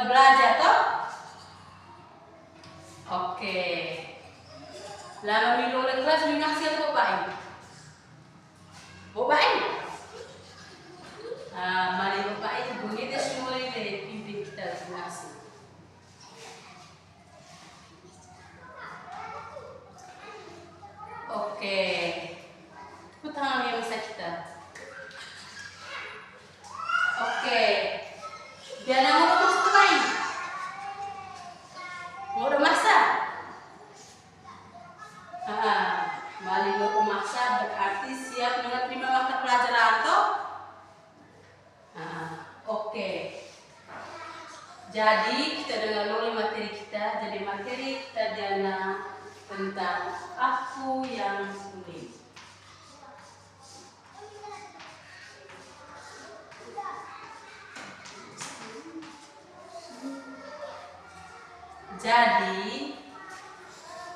belajar toh? Oke. Lama milo oleh kelas mengaksir bobain. Bobain. Mari bobain bunyi deh semua ini pimpin kita mengaksir. Oke. Tangan yang bisa kita. Oke. Jangan mau terus lain. Mau udah masak? Mari mau masak berarti siap menerima mata pelajaran toh? Oke. Jadi kita dengar dulu materi kita. Jadi materi kita dengar tentang aku yang sulit. Jadi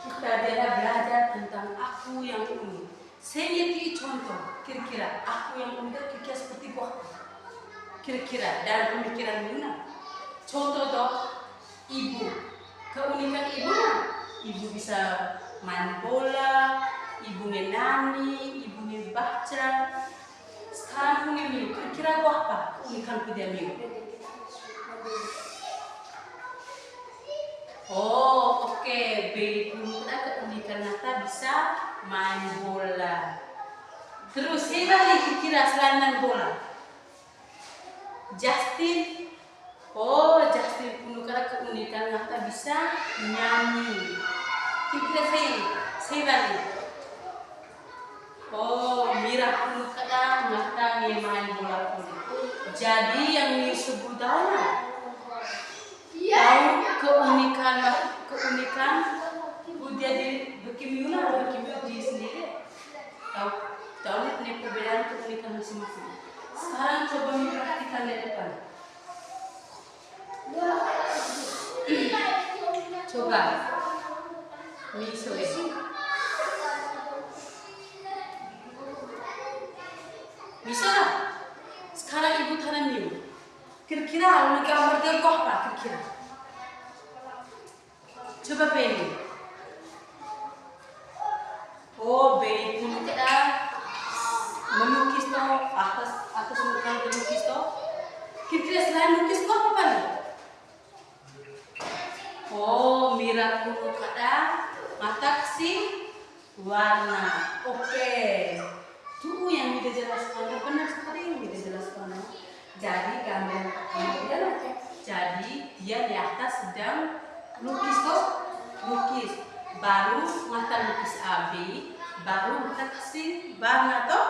kita belajar tentang aku yang unik. Saya ngerti contoh, kira-kira aku yang unik kira-kira seperti apa? Kira-kira dan pemikiran Yuna. Contoh toh, ibu. Keunikan ibunya, ibu bisa main bola, ibu menani, ibu membaca. Sekarang punya Miu, kira-kira apa? Keunikan punya Miu. Oh, oke. Baby Pumula keunikan Nata bisa main bola. Terus siapa nih kira selain main bola? Justin. Oh, Justin Pumula keunikan Nata bisa nyanyi. Kira siapa nih? Oh, Mira Pumula Nata main bola. Jadi yang disebut tahu keunikan dia di Bekimiuna di sendiri. Tahu nih perbedaan keunikan masing-masing. Sekarang coba mempraktikkan di depan. Coba. Misalnya. Bisa? Sekarang ibu tanam Miu. Kira-kira gambar dia apa kira-kira? Coba pilih. Oh, baik dulu kita melukis toh atas muka melukis toh. Kira-kira selain melukis kok apa nih? Oh, Mira dulu kata mata si warna. Oke. Tuh yang kita jelaskan benar sekali yang kita jelaskan. Jadi gambar jadi dia di atas sedang lukis toh, lukis. Baru mata lukis AB, baru mata kasih warna toh.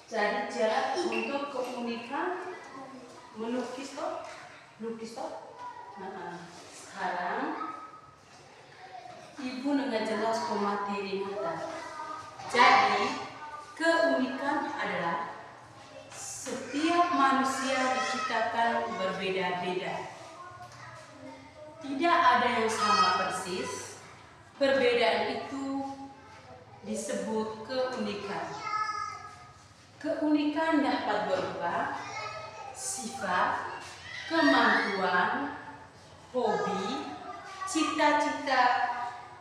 Jadi cara untuk keunikan melukis toh, lukis toh. Sekarang ibu nggak jelas pemateri mata. Jadi keunikan adalah setiap manusia diciptakan berbeda-beda. Tidak ada yang sama persis. Perbedaan itu disebut keunikan. Keunikan dapat berupa sifat, kemampuan, hobi, cita-cita,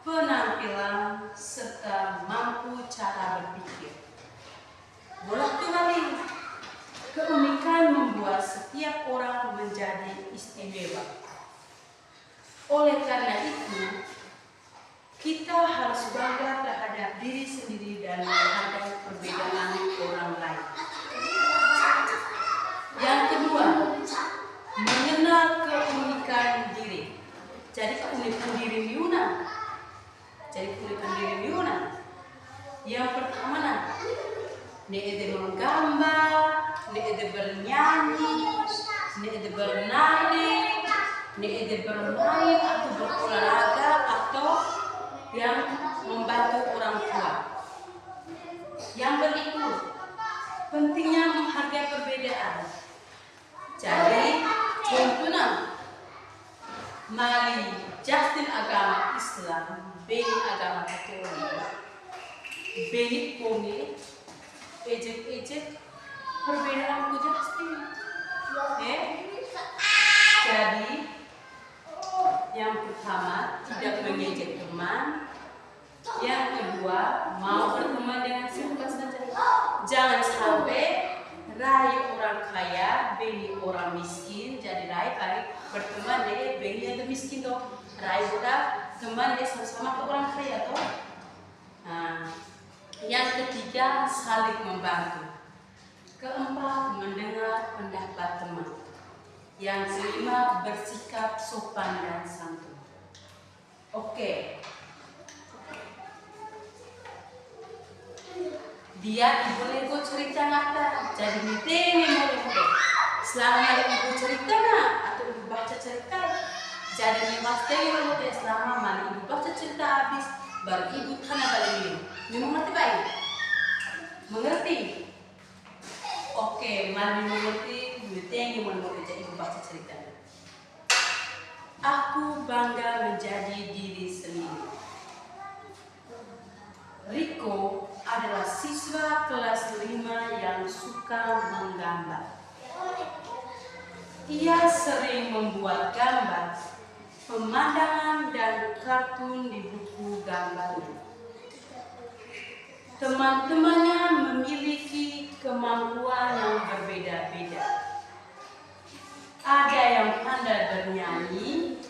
penampilan, serta mampu cara berpikir. Boleh kembali. Keunikan membuat setiap orang menjadi istimewa. Oleh karena itu, kita harus bangga terhadap diri sendiri dan menghargai perbedaan orang lain. Yang kedua, mengenal keunikan diri. Jadi keunikan diri Yuna. Yang pertama, nih menggambar, nih bernyanyi, nih bernari, nih bermain atau berolahraga atau yang membantu orang tua. Yang berikut, pentingnya menghargai perbedaan. Jadi, contohnya, mari Justin agama Islam, Beni agama Katolik, Beni Komi, ejek perbedaanku Justin. Oke. Jadi yang pertama tidak mengejek teman. Yang kedua mau berteman dengan siapa saja. Jangan sampai Rai orang kaya, Beni orang miskin. Jadi Rai berteman dengan Beni yang miskin toh. Rai udah teman dia sama-sama ke orang kaya toh. Nah, yang ketiga saling membantu. Keempat mendengar pendapat teman. Yang kelima bersikap sopan dan santun. Oke. Dia boleh go cerita ngata, jadi miteni boleh. Selama ibu cerita na atau ibu baca cerita, jadi pasti boleh selama mana ibu baca cerita habis, baru ibu tanya balik minum. Minum ngerti baik? Mengerti? Oke, mari mengerti, miteni boleh jadi ibu baca cerita. Aku bangga menjadi diri sendiri. Riko adalah siswa kelas 5 yang suka menggambar. Ia sering membuat gambar, pemandangan dan kartun di buku gambarnya. Teman-temannya memiliki kemampuan yang berbeda-beda. Ada yang pandai bernyanyi,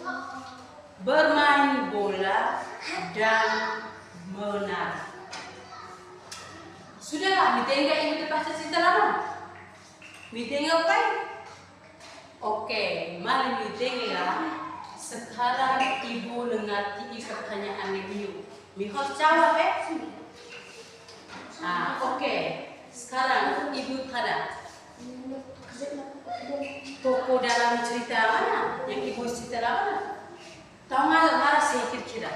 bermain bola, dan menari. Sudahlah, mitengga ibu baca cerita lama. Mitengga apa? Oke, mari mitengga. Sekarang ibu mengerti pertanyaan ibu. Mihos jawab oke. Sekarang ibu tanya. Tokoh dalam cerita mana? Yang ibu cerita mana? Tahu nggak marah sih kira-kira?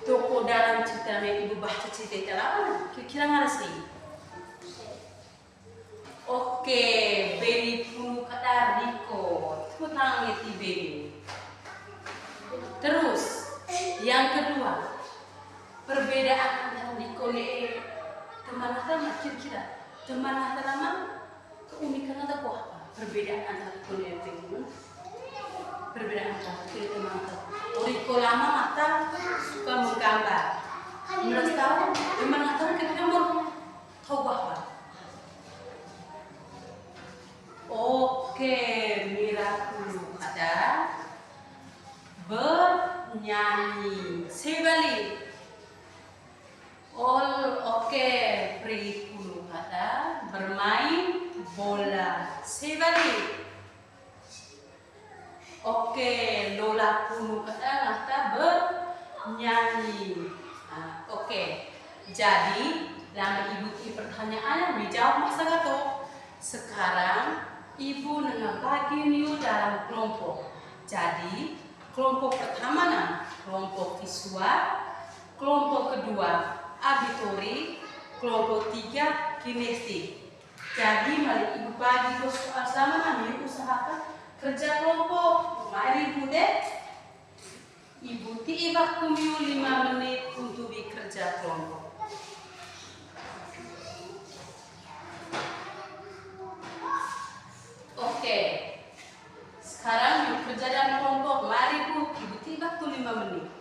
Tokoh dalam cerita yang ibu baca cerita mana? Kira-kira nggak sih? Oke, Beni puluh kata Riko. Itu tangan ti Beni. Terus, yang kedua, perbedaan antara Riko dan teman-teman kira-kira. Teman-teman keunikan ada apa? Perbedaan antara Riko dan Beni. Perbedaan antara teman-teman. Riko lama mata suka menggambar. Menurut tahu, teman-teman kira-kira mau tahu apa? Oke, Miraku ada bernyanyi. Sebalik. Oke, Pri Pulu ada bermain bola. Sebalik. Oke, Lola Pulu kata bernyanyi. Oke, jadi lama ibu pertanyaan dijawab masa gato. Sekarang ibu bagi niu dalam kelompok. Jadi kelompok pertama kelompok visual, kelompok kedua auditori, kelompok 3 kinestetik. Jadi mari ibu bagi soal sama ibu usahakan kerja kelompok. Mari ibu deh. Ibu ti waktu 5 menit untuk bekerja kelompok. Oke. Sekarang yuk kerja dalam kelompok. Mari Bu, ibu ti waktu 5 menit.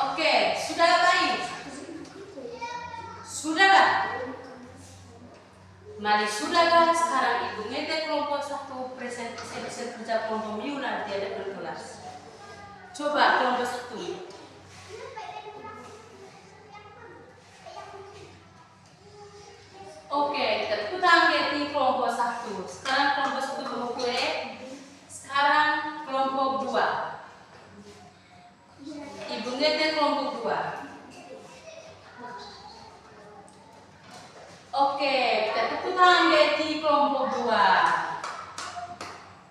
Oke, sudah baik. Sudah kan? Mari sudah kan sekarang ibu ngete kelompok 1 presentasi kerja kelompok minggu nanti ada kelas. Coba kelompok 1. Oke, kita putar di kelompok 1. Sekarang kelompok 1 kelompok kue. Sekarang kelompok 2. Ibu ngete kelompok 2. Oke, kita putar di kelompok 2.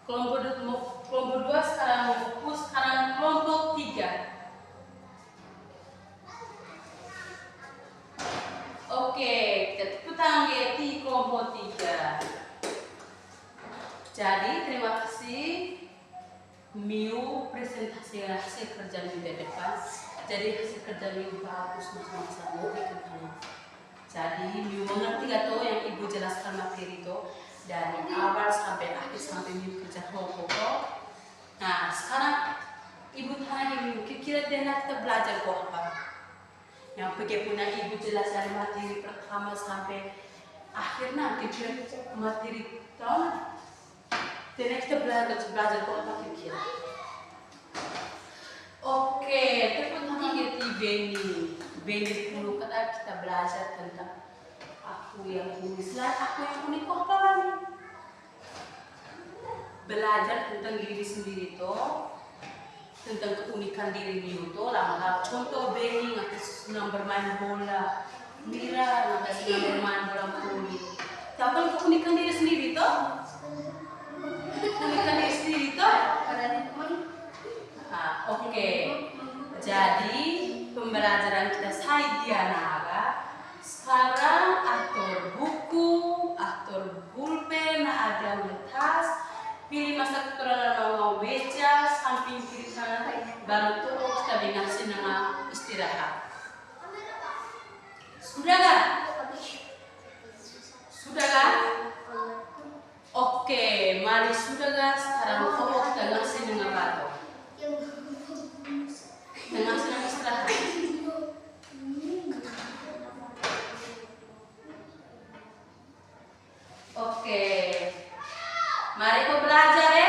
Kelompok 2 sekarang fokus. Sekarang kelompok 3. Oke, kita putar di kelompok 3. Jadi terima kasih. Miu presentasi hasil kerja minggu depan. Jadi hasil kerja minggu bagus macam-macam mau ikut kamu. Jadi Miu mengerti gak tuh yang ibu jelaskan materi itu dari awal sampai akhir sampai Miu kerja kelompok. Nah sekarang ibu tanya Miu, kira-kira kita belajar kok apa? Yang bagaimana ibu jelaskan materi pertama sampai akhir nanti kira-kira materi tahun. Dan kita belajar kok apa kira-kira? Oke, terpenting itu Beni dulu kata kita belajar tentang aku yang unik. Selain aku yang unik kok apa lagi? Belajar tentang diri sendiri tuh, tentang keunikan diri itu. Lama-lama contoh Beni nggak senang bermain bola, Mira nggak senang bermain bola voli. Tahu kan keunikan diri sendiri tuh? Keunikan diri sendiri tuh? Oke. Jadi pembelajaran kita saya Dianaga sekarang atur buku, atur pulpen, ada tas, pilih masa keterangan mau meja, samping kiri kanan, baru tuh kita dengarsin nama istirahat. Sudah kan? Sudah kan? Oke, mari sudah kan? Sekarang kita ngasih dengan batu. Dengan senang istirahat. Oke. Mari kau belajar ya.